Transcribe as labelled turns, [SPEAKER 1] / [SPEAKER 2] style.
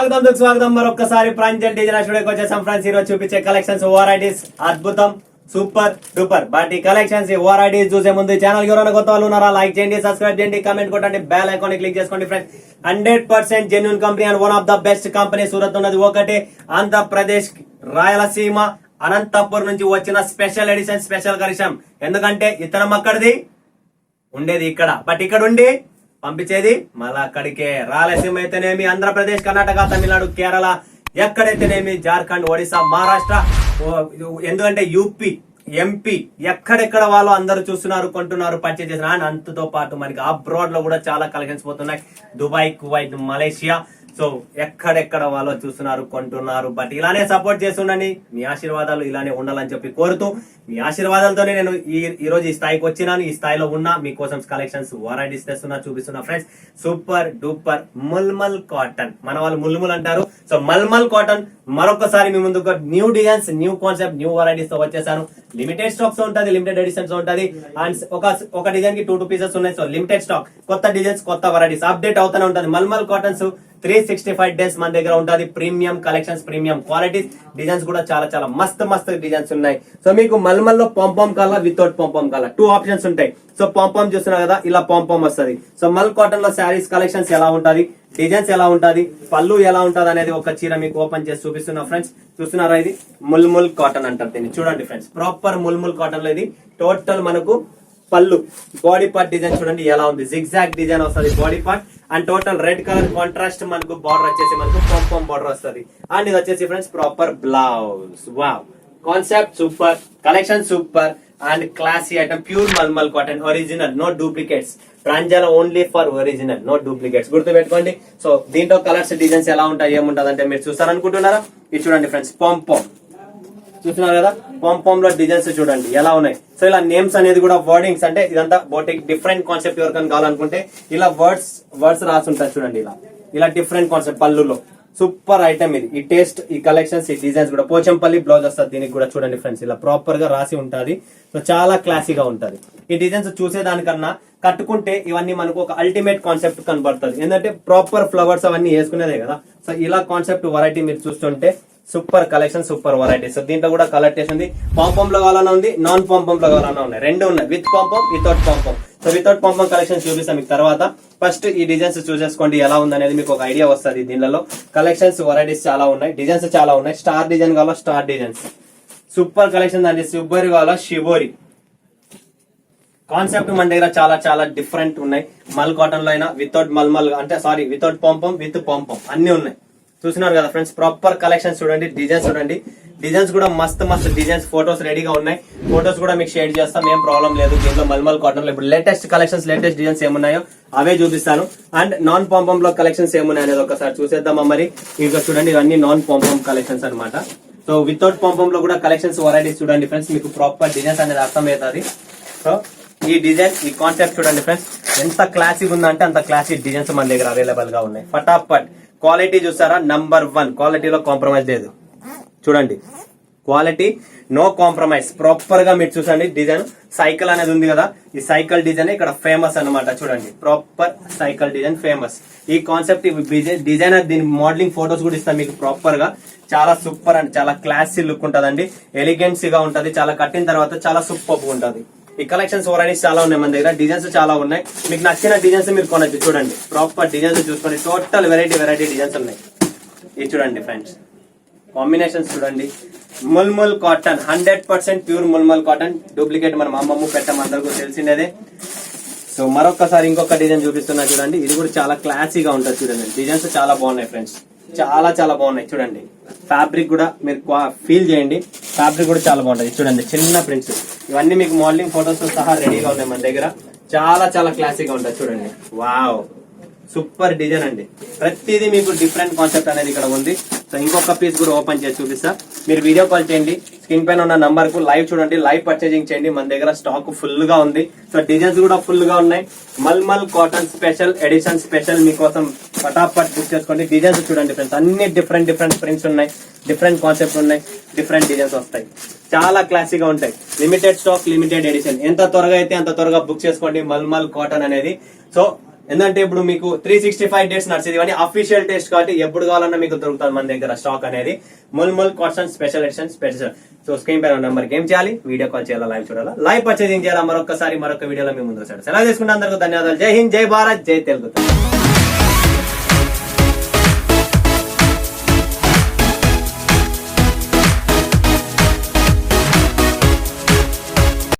[SPEAKER 1] స్వాగతం మరొకసారి ప్రాంజల్ డిజైన్ స్టూడియోకి వచ్చేసాం ఫ్రెండ్స్. ఈ రోజు చూపించే కలెక్షన్స్ ఓఆర్ఐటీస్ అద్భుతం సూపర్ డూపర్. బట్ ఈ కలెక్షన్స్ ఓఆర్ఐటీస్ చూసే ముందు ఛానల్ ఎవరైనా కొత్త వాళ్ళు ఉన్నారా లైక్ చేయండి, సబ్స్క్రైబ్ చేయండి, కామెంట్ కొట్టండి, బెల్ ఐకాన్ క్లిక్ చేసుకోండి friends. 100% genuine company and one of the best company Surat ఉన్నది ఒకటే, ఆంధ్రప్రదేశ్ రాయలసీమ అనంతపూర్ నుంచి వచ్చిన స్పెషల్ ఎడిషన్ స్పెషల్ కలెక్షన్. ఎందుకంటే ఇతరం అక్కడిది ఉండేది ఇక్కడ, బట్ ఇక్కడ ఉండి పంపించేది మళ్ళా అక్కడికే. రాయలసీమ అయితేనేమి, ఆంధ్రప్రదేశ్, కర్ణాటక, తమిళనాడు, కేరళ, ఎక్కడైతేనేమి, జార్ఖండ్, ఒడిశా, మహారాష్ట్ర, ఎందుకంటే యూపీ, ఎంపీ, ఎక్కడెక్కడ వాళ్ళు అందరూ చూస్తున్నారు, కొంటున్నారు, పర్చేజ్ చేసిన. అండ్ అంతతో పాటు మనకి అబ్రాడ్ లో కూడా చాలా కలెక్షన్స్ పోతున్నాయి. దుబాయ్, కువైట్, మలేషియా, సో ఎక్కడెక్కడ వాళ్ళు చూస్తున్నారు, కొంటున్నారు. బట్ ఇలానే సపోర్ట్ చేస్తుండండి, మీ ఆశీర్వాదాలు ఇలానే ఉండాలని చెప్పి కోరుతూ, మీ ఆశీర్వాదాలతోనే నేను ఈ రోజు ఈ స్థాయికి వచ్చినాను. ఈ స్థాయిలో ఉన్నా మీకోసం కలెక్షన్స్ వెరైటీస్ తెస్తున్నా, చూపిస్తున్నా friends. Super duper mulmul cotton, మన వాళ్ళు ముల్ముల్ అంటారు. సో మల్మల్ కాటన్ మరొకసారి మీ ముందుకు new designs, new concept, new varieties తో వచ్చేసాను. లిమిటెడ్ స్టాక్స్ ఉంటది, లిమిటెడ్ ఎడిషన్స్ ఉంటది. అండ్ ఒక డిజైన్ కి 2 పీసెస్ ఉన్నాయి. సో లిమిటెడ్ స్టాక్, కొత్త డిజైన్స్, కొత్త వెరైటీస్ అప్డేట్ అవుతూనే ఉంటది. మల్మల్ కాటన్స్ 365 డేస్ మన దగ్గర ఉంటది. Premium collections, premium qualities, designs కూడా చాలా చాలా మస్త్ డిజైన్స్ ఉన్నాయి. సో మీకు మల్మల్ లో pompom colour, without pompom colour 2 options ఉంటాయి. సో పాంపామ్ చూస్తున్నారు కదా, ఇలా పాంపామ్ వస్తుంది. సో మల్ కాటన్ లో శారీస్ కలెక్షన్స్ ఎలా ఉంటది, డిజైన్స్ ఎలా ఉంటది, పళ్ళు ఎలా ఉంటది అనేది ఒక చీర మీకు ఓపెన్ చేసి చూపిస్తున్నా ఫ్రెండ్స్. చూస్తున్నారా, ఇది ముల్ముల్ కాటన్ అంటారు దీన్ని. చూడండి ఫ్రెండ్స్, ప్రాపర్ ముల్ముల్ కాటన్ లో ఇది టోటల్ మనకు పళ్ళు, బాడీ పార్ట్ డిజైన్ చూడండి ఎలా ఉంది. జిగ్జాగ్ డిజైన్ వస్తుంది body part. And total red colour contrast మనకు బార్డర్ వచ్చేసి మనకు పాంపామ్ బార్డర్ వస్తుంది. అండ్ ఇది వచ్చేసి friends proper blouse. Wow, concept super, collection super and classy item. Pure mulmul cotton, original, no duplicates. Pranjal only for original, no duplicates. గుర్తు పెట్టుకోండి. So దీంట్లో colours, designs ఎలా ఉంటాయి, ఏముంటది అంటే మీరు చూస్తారనుకుంటున్నారా? ఇది చూడండి ఫ్రెండ్స్, పాంపామ్ చూస్తున్నారు కదా, పాంపామ్ లో డిజైన్స్ చూడండి ఎలా ఉన్నాయి. సో ఇలా నేమ్స్ అనేది కూడా వర్డింగ్స్, అంటే ఇదంతా బోటిక్ డిఫరెంట్ కాన్సెప్ట్ ఎవరికైనా కావాలనుకుంటే ఇలా వర్డ్స్ రాసి ఉంటారు చూడండి. ఇలా డిఫరెంట్ కాన్సెప్ట్ పళ్ళులో సూపర్ ఐటమ్ ఇది. ఈ టేస్ట్, ఈ కలెక్షన్స్, ఈ డిజైన్స్ కూడా పోచంపల్లి బ్లౌజ్ వస్తుంది దీనికి కూడా. చూడండి ఫ్రెండ్స్, ఇలా ప్రాపర్ గా రాసి ఉంటది. సో చాలా క్లాసీగా ఉంటది. ఈ డిజైన్స్ చూసేదానికన్నా కట్టుకుంటే ఇవన్నీ మనకు ఒక అల్టిమేట్ కాన్సెప్ట్ కనబడుతుంది. ఏంటంటే ప్రాపర్ ఫ్లవర్స్ అవన్నీ వేసుకునేదే కదా. సో ఇలా కాన్సెప్ట్ వెరైటీ మీరు చూస్తుంటే super collection, super variety. So దీంట్లో కూడా కలర్ టేస్ట్ ఉంది. పాంపామ్ లో కావాలన్నా ఉంది, నాన్ పాంపామ్ లో కావాలన్నా ఉన్నాయి, రెండు ఉన్నాయి. With pompom, without pompom. So without pompom collection చూపిస్తాం మీకు తర్వాత. ఫస్ట్ ఈ డిజైన్స్ చూసేసుకోండి ఎలా ఉంది అనేది మీకు ఒక ఐడియా వస్తుంది. దీనిలో కలెక్షన్స్, వెరైటీస్ చాలా ఉన్నాయి, డిజైన్స్ చాలా ఉన్నాయి. స్టార్ డిజైన్ కావాలా, స్టార్ డిజైన్స్, సూపర్ కలెక్షన్. దాని శివోరి కావాలా, శివోరి. కాన్సెప్ట్ మన దగ్గర చాలా చాలా డిఫరెంట్ ఉన్నాయి. మల్ కాటన్ లో అయినా, వితౌట్ మల్మల్ అంటే sorry without pompom, with pompom అన్ని ఉన్నాయి. చూస్తున్నారు కదా ఫ్రెండ్స్, ప్రాపర్ కలెక్షన్ చూడండి, డిజైన్స్ చూడండి. డిజైన్స్ కూడా మస్త్ డిజైన్స్, ఫోటోస్ రెడీగా ఉన్నాయి. ఫోటోస్ కూడా మీకు షేర్ చేస్తాం, ఏం ప్రాబ్లం లేదు. దీంట్లో మల్మల్ కాటన్ లో ఇప్పుడు లేటెస్ట్ కలెక్షన్స్, లేటెస్ట్ డిజైన్స్ ఏమున్నాయో అవే చూపిస్తాను. అండ్ నాన్ పాంపామ్ లో కలెక్షన్స్ ఏమున్నాయి అనేది ఒకసారి చూసేద్దామా మరి. ఇంకా చూడండి, ఇవన్నీ నాన్ పాంపామ్ కలెక్షన్స్ అనమాట. సో వితౌట్ పాంపామ్ లో కూడా కలెక్షన్స్, వెరైటీస్ చూడండి ఫ్రెండ్స్. మీకు ప్రాపర్ డిజైన్స్ అనేది అర్థమవుతుంది. సో ఈ డిజైన్, ఈ కాన్సెప్ట్ చూడండి ఫ్రెండ్స్, ఎంత క్లాసిక్ ఉందంటే అంత క్లాసిక్ డిజైన్స్ మన దగ్గర అవైలబుల్ గా ఉన్నాయి. ఫటాఫట్ క్వాలిటీ చూసారా, నంబర్ 1 క్వాలిటీలో కాంప్రమైజ్ లేదు. చూడండి క్వాలిటీ, నో కాంప్రమైజ్. ప్రాపర్ గా మీరు చూసండి. డిజైన్ సైకిల్ అనేది ఉంది కదా, ఈ సైకిల్ డిజైన్ ఇక్కడ ఫేమస్ అనమాట. చూడండి ప్రాపర్ సైకిల్ డిజైన్ ఫేమస్. ఈ కాన్సెప్ట్ డిజైన్, దీని మోడలింగ్ ఫోటోస్ కూడా ఇస్తాను మీకు ప్రాపర్ గా. చాలా సూపర్ అండ్ చాలా క్లాసీ లుక్ ఉంటదండి, ఎలిగెన్సీ గా ఉంటది. చాలా కట్టిన తర్వాత చాలా సూపర్ ఉంటది. ఈ కలెక్షన్స్, వెరైటీస్ చాలా ఉన్నాయి మన దగ్గర, డిజైన్స్ చాలా ఉన్నాయి. మీకు నచ్చిన డిజైన్స్ మీరు కొనొచ్చు. చూడండి ప్రాపర్ డిజైన్స్ చూసుకోండి, టోటల్ వెరైటీ డిజైన్స్ ఉన్నాయి. ఇది చూడండి ఫ్రెండ్స్, కాంబినేషన్స్ చూడండి. Mulmul cotton 100% pure mulmul cotton, duplicate మనం అమ్మమ్మ పెట్టం అందరికీ తెలిసిందేదే. సో మరొకసారి ఇంకొక డిజైన్ చూపిస్తున్నా చూడండి. ఇది కూడా చాలా క్లాసీగా ఉంటుంది. చూడండి డిజైన్స్ చాలా బాగున్నాయి ఫ్రెండ్స్, చాలా చాలా బాగున్నాయి. చూడండి ఫ్యాబ్రిక్ కూడా మీరు ఫీల్ చేయండి, ఫ్యాబ్రిక్ కూడా చాలా బాగుంటది. చూడండి చిన్న ప్రింట్స్, ఇవన్నీ మీకు మోడలింగ్ ఫోటోస్ తో సహా రెడీగా ఉన్నాయి మన దగ్గర. చాలా చాలా క్లాసీగా ఉంటుంది. చూడండి వావ్, సూపర్ డిజైన్ అండి. ప్రతిదీ మీకు డిఫరెంట్ కాన్సెప్ట్ అనేది ఇక్కడ ఉంది. సో ఇంకొక పీస్ కూడా ఓపెన్ చేసి చూపిస్తా. మీరు వీడియో కాల్ చేయండి, స్క్రీన్ పైన ఉన్న నంబర్ కు లైవ్ చూడండి, లైవ్ పర్చేజింగ్ చేయండి. మన దగ్గర స్టాక్ ఫుల్ గా ఉంది. సో డిజైన్స్ కూడా ఫుల్ గా ఉన్నాయి. Mulmul cotton special edition special మీకోసం ఫటాఫట్ బుక్ చేసుకోండి. డిజైన్స్ చూడండి ఫ్రెండ్స్, అన్ని డిఫరెంట్ ప్రింట్స్ ఉన్నాయి, డిఫరెంట్ కాన్సెప్ట్ ఉన్నాయి, డిఫరెంట్ డిజైన్స్ వస్తాయి. చాలా క్లాసీగా ఉంటాయి. Limited stock, limited edition. ఎంత త్వరగా అయితే అంత త్వరగా బుక్ చేసుకోండి మల్మల్ కాటన్ అనేది. సో ఎందుకంటే ఇప్పుడు మీకు 365 డేస్ నడిచేది కానీ అఫీషియల్ టెస్ట్ కాబట్టి ఎప్పుడు కావాలన్నా మీకు దొరుకుతుంది మన దగ్గర స్టాక్ అనేది. Mul cotton special edition special. So screen పైన నెంబర్ ఏం చేయాలి, వీడియో కాల్ చేయాలా, లైవ్ చూడాలా, లైవ్ పర్చేజింగ్ చేయాలా, మరొక వీడియోలో మేము ముందుకు సెలవు తీసుకుంటే అందరికీ ధన్యవాదాలు. జై హింద్, జై భారత్, జై తెలుగు.